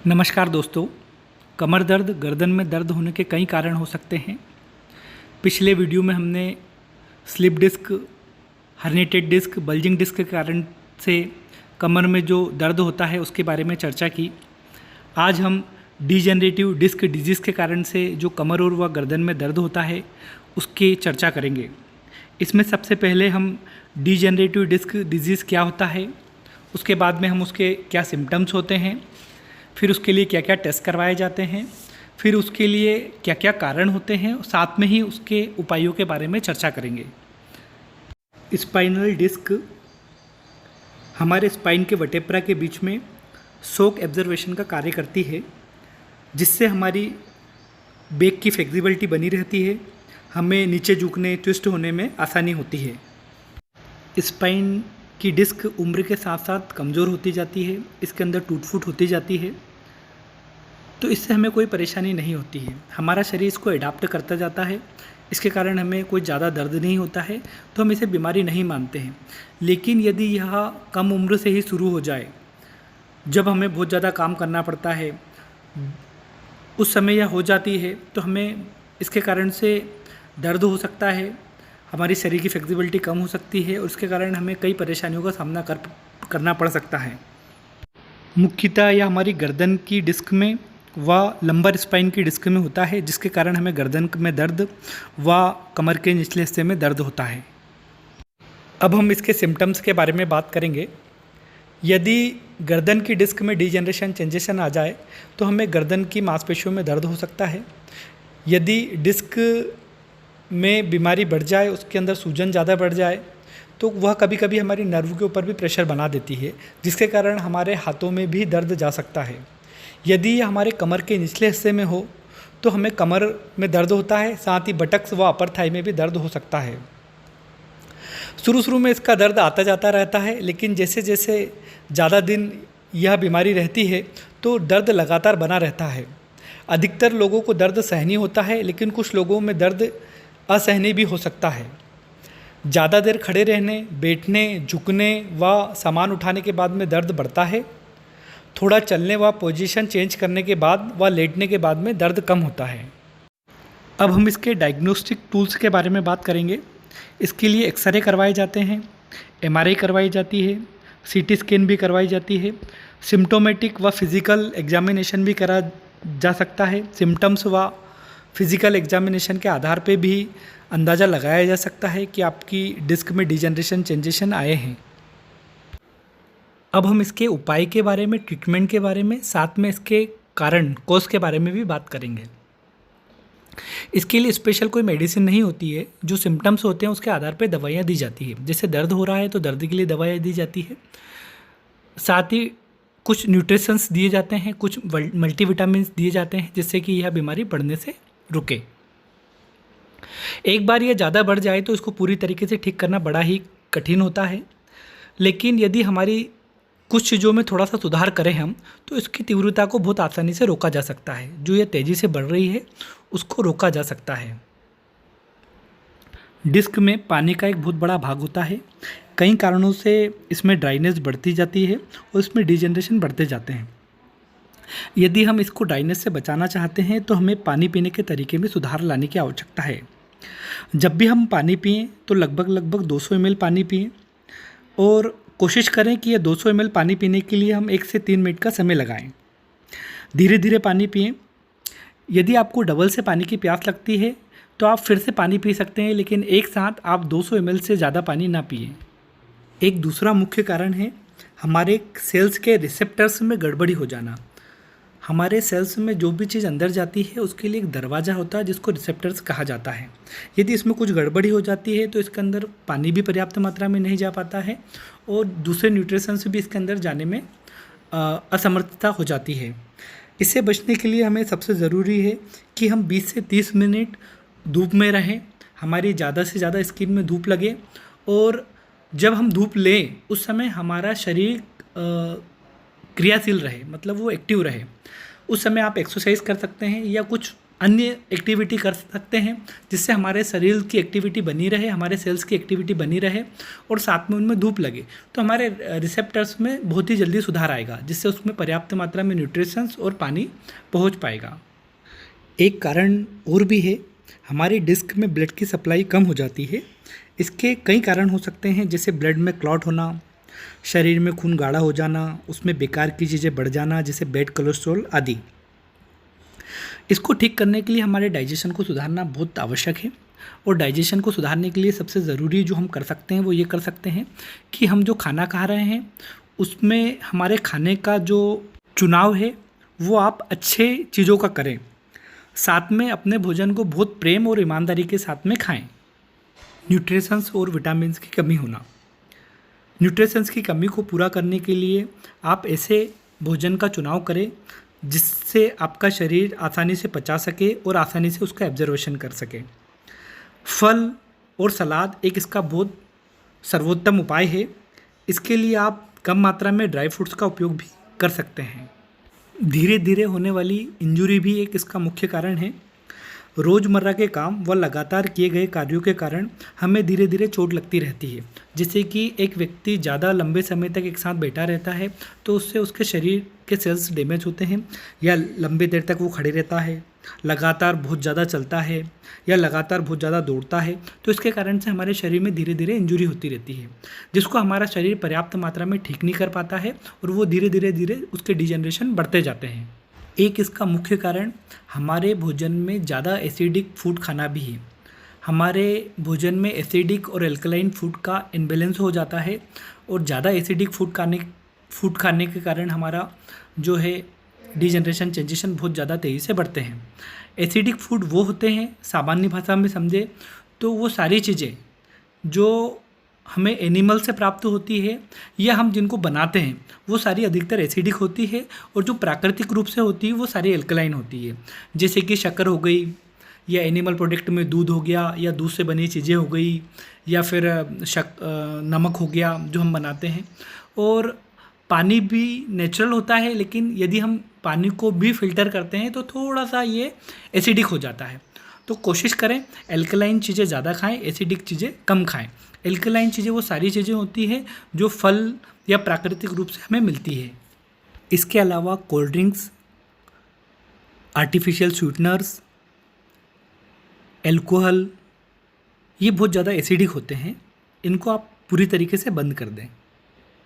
नमस्कार दोस्तों। कमर दर्द, गर्दन में दर्द होने के कई कारण हो सकते हैं। पिछले वीडियो में हमने slip disc, herniated disc, bulging disc के कारण से कमर में जो दर्द होता है उसके बारे में चर्चा की। आज हम डीजनरेटिव डिस्क डिजीज़ के कारण से जो कमर और व गर्दन में दर्द होता है उसकी चर्चा करेंगे। इसमें सबसे पहले हम डीजनरेटिव डिस्क डिजीज़ क्या होता है, उसके बाद में हम उसके क्या सिम्टम्स होते हैं, फिर उसके लिए क्या क्या टेस्ट करवाए जाते हैं, फिर उसके लिए क्या क्या कारण होते हैं, साथ में ही उसके उपायों के बारे में चर्चा करेंगे। स्पाइनल डिस्क हमारे स्पाइन के वर्टेब्रा के बीच में शॉक एब्जर्वेशन का कार्य करती है, जिससे हमारी बैक की फ्लेक्सिबिलिटी बनी रहती है, हमें नीचे झुकने, ट्विस्ट होने में आसानी होती है। स्पाइन की डिस्क उम्र के साथ साथ कमज़ोर होती जाती है, इसके अंदर टूट फूट होती जाती है, तो इससे हमें कोई परेशानी नहीं होती है। हमारा शरीर इसको अडाप्ट करता जाता है, इसके कारण हमें कोई ज़्यादा दर्द नहीं होता है, तो हम इसे बीमारी नहीं मानते हैं। लेकिन यदि यह कम उम्र से ही शुरू हो जाए, जब हमें बहुत ज़्यादा काम करना पड़ता है, उस समय यह हो जाती है, तो हमें इसके कारण से दर्द हो सकता है, हमारी शरीर की फ्लेक्सिबिलिटी कम हो सकती है और उसके कारण हमें कई परेशानियों का सामना करना पड़ सकता है। मुख्यतः यह हमारी गर्दन की डिस्क में व लंबर स्पाइन की डिस्क में होता है, जिसके कारण हमें गर्दन में दर्द व कमर के निचले हिस्से में दर्द होता है। अब हम इसके सिम्टम्स के बारे में बात करेंगे। यदि गर्दन की डिस्क में डीजनरेशन चेंजेशन आ जाए तो हमें गर्दन की मांसपेशियों में दर्द हो सकता है। यदि डिस्क में बीमारी बढ़ जाए, उसके अंदर सूजन ज़्यादा बढ़ जाए, तो वह कभी कभी हमारी नर्व के ऊपर भी प्रेशर बना देती है, जिसके कारण हमारे हाथों में भी दर्द जा सकता है। यदि यह हमारे कमर के निचले हिस्से में हो तो हमें कमर में दर्द होता है, साथ ही बटक्स व अपर थाई में भी दर्द हो सकता है। शुरू में इसका दर्द आता जाता रहता है, लेकिन जैसे जैसे ज़्यादा दिन यह बीमारी रहती है तो दर्द लगातार बना रहता है। अधिकतर लोगों को दर्द सहनीय होता है, लेकिन कुछ लोगों में दर्द असहनीय भी हो सकता है। ज़्यादा देर खड़े रहने, बैठने, झुकने व सामान उठाने के बाद में दर्द बढ़ता है। थोड़ा चलने व पोजीशन चेंज करने के बाद व लेटने के बाद में दर्द कम होता है। अब हम इसके डायग्नोस्टिक टूल्स के बारे में बात करेंगे। इसके लिए एक्सरे करवाए जाते हैं, एमआरआई करवाई जाती है, सीटी स्कैन भी करवाई जाती है, सिम्टोमेटिक व फिज़िकल एग्जामिनेशन भी करा जा सकता है। सिम्टम्स व फिज़िकल एग्जामिनेशन के आधार पे भी अंदाज़ा लगाया जा सकता है कि आपकी डिस्क में डीजनरेशन चेंजेशन आए हैं। अब हम इसके उपाय के बारे में, ट्रीटमेंट के बारे में, साथ में इसके कारण, कॉज के बारे में भी बात करेंगे। इसके लिए स्पेशल कोई मेडिसिन नहीं होती है। जो सिम्टम्स होते हैं उसके आधार पर दवाइयाँ दी जाती है। जैसे दर्द हो रहा है तो दर्द के लिए दवाइयाँ दी जाती है, साथ ही कुछ न्यूट्रिशंस दिए जाते हैं, कुछ मल्टीविटामिन दिए जाते हैं, जिससे कि यह बीमारी बढ़ने से रुके। एक बार यह ज़्यादा बढ़ जाए तो इसको पूरी तरीके से ठीक करना बड़ा ही कठिन होता है, लेकिन यदि हमारी कुछ चीज़ों में थोड़ा सा सुधार करें हम, तो इसकी तीव्रता को बहुत आसानी से रोका जा सकता है। जो यह तेज़ी से बढ़ रही है उसको रोका जा सकता है। डिस्क में पानी का एक बहुत बड़ा भाग होता है। कई कारणों से इसमें ड्राइनेस बढ़ती जाती है और इसमें डीजनरेशन बढ़ते जाते हैं। यदि हम इसको ड्राइनेस से बचाना चाहते हैं तो हमें पानी पीने के तरीके में सुधार लाने की आवश्यकता है। जब भी हम पानी पिएं तो लगभग 200 ml पानी पिएं और कोशिश करें कि यह 200 ml पानी पीने के लिए हम 1 से 3 मिनट का समय लगाएं। धीरे धीरे पानी पिएं। यदि आपको डबल से पानी की प्यास लगती है तो आप फिर से पानी पी सकते हैं, लेकिन एक साथ आप 200 ml से ज़्यादा पानी ना पिएं। एक दूसरा मुख्य कारण है हमारे सेल्स के रिसेप्टर्स में गड़बड़ी हो जाना। हमारे सेल्स में जो भी चीज़ अंदर जाती है उसके लिए एक दरवाज़ा होता है जिसको रिसेप्टर्स कहा जाता है। यदि इसमें कुछ गड़बड़ी हो जाती है तो इसके अंदर पानी भी पर्याप्त मात्रा में नहीं जा पाता है और दूसरे न्यूट्रिशंस भी इसके अंदर जाने में असमर्थता हो जाती है। इससे बचने के लिए हमें सबसे ज़रूरी है कि हम 20 से 30 मिनट धूप में रहें, हमारी ज़्यादा से ज़्यादा स्किन में धूप लगे, और जब हम धूप लें उस समय हमारा शरीर क्रियाशील रहे, मतलब वो एक्टिव रहे। उस समय आप एक्सरसाइज कर सकते हैं या कुछ अन्य एक्टिविटी कर सकते हैं जिससे हमारे शरीर की एक्टिविटी बनी रहे, हमारे सेल्स की एक्टिविटी बनी रहे और साथ में उनमें धूप लगे, तो हमारे रिसेप्टर्स में बहुत ही जल्दी सुधार आएगा, जिससे उसमें पर्याप्त मात्रा में न्यूट्रिशंस और पानी पहुंच पाएगा। एक कारण और भी है, हमारी डिस्क में ब्लड की सप्लाई कम हो जाती है। इसके कई कारण हो सकते हैं, जैसे ब्लड में क्लॉट होना, शरीर में खून गाढ़ा हो जाना, उसमें बेकार की चीज़ें बढ़ जाना जैसे बैड कोलेस्ट्रॉल आदि। इसको ठीक करने के लिए हमारे डाइजेशन को सुधारना बहुत आवश्यक है, और डाइजेशन को सुधारने के लिए सबसे ज़रूरी जो हम कर सकते हैं वो ये कर सकते हैं कि हम जो खाना खा रहे हैं उसमें हमारे खाने का जो चुनाव है वो आप अच्छे चीज़ों का करें, साथ में अपने भोजन को बहुत प्रेम और ईमानदारी के साथ में खाएं। न्यूट्रिशंस और विटामिन्स की कमी होना, न्यूट्रिशंस की कमी को पूरा करने के लिए आप ऐसे भोजन का चुनाव करें जिससे आपका शरीर आसानी से पचा सके और आसानी से उसका एब्जर्वेशन कर सके। फल और सलाद एक इसका बहुत सर्वोत्तम उपाय है। इसके लिए आप कम मात्रा में ड्राई फ्रूट्स का उपयोग भी कर सकते हैं। धीरे धीरे होने वाली इंजुरी भी एक इसका मुख्य कारण है। रोज़मर्रा के काम व लगातार किए गए कार्यों के कारण हमें धीरे धीरे चोट लगती रहती है। जैसे कि एक व्यक्ति ज़्यादा लंबे समय तक एक साथ बैठा रहता है तो उससे उसके शरीर के सेल्स डैमेज होते हैं, या लंबे देर तक वो खड़े रहता है, लगातार बहुत ज़्यादा चलता है या लगातार बहुत ज़्यादा दौड़ता है, तो इसके कारण से हमारे शरीर में धीरे धीरे इंजुरी होती रहती है, जिसको हमारा शरीर पर्याप्त मात्रा में ठीक नहीं कर पाता है और वो धीरे धीरे उसके डिजेनरेशन बढ़ते जाते हैं। एक इसका मुख्य कारण हमारे भोजन में ज़्यादा एसिडिक फूड खाना भी है। हमारे भोजन में एसिडिक और एल्कलाइन फूड का इम्बैलेंस हो जाता है, और ज़्यादा एसिडिक फूड खाने के कारण हमारा जो है डिजेनरेशन चेंजेशन बहुत ज़्यादा तेज़ी से बढ़ते हैं। एसिडिक फूड वो होते हैं, सामान्य भाषा में समझे तो वो सारी चीज़ें जो हमें एनिमल से प्राप्त होती है या हम जिनको बनाते हैं वो सारी अधिकतर एसिडिक होती है, और जो प्राकृतिक रूप से होती है वो सारी एल्कलाइन होती है। जैसे कि शक्कर हो गई, या एनिमल प्रोडक्ट में दूध हो गया, या दूध से बनी चीज़ें हो गई, या फिर नमक हो गया जो हम बनाते हैं। और पानी भी नेचुरल होता है, लेकिन यदि हम पानी को भी फिल्टर करते हैं तो थोड़ा सा ये एसिडिक हो जाता है। तो कोशिश करें एल्कलाइन चीज़ें ज़्यादा खाएं, एसिडिक चीज़ें कम खाएं। एल्कलाइन चीज़ें वो सारी चीज़ें होती हैं जो फल या प्राकृतिक रूप से हमें मिलती है। इसके अलावा cold drinks, artificial sweeteners, alcohol, ये बहुत ज़्यादा एसिडिक होते हैं। इनको आप पूरी तरीके से बंद कर दें।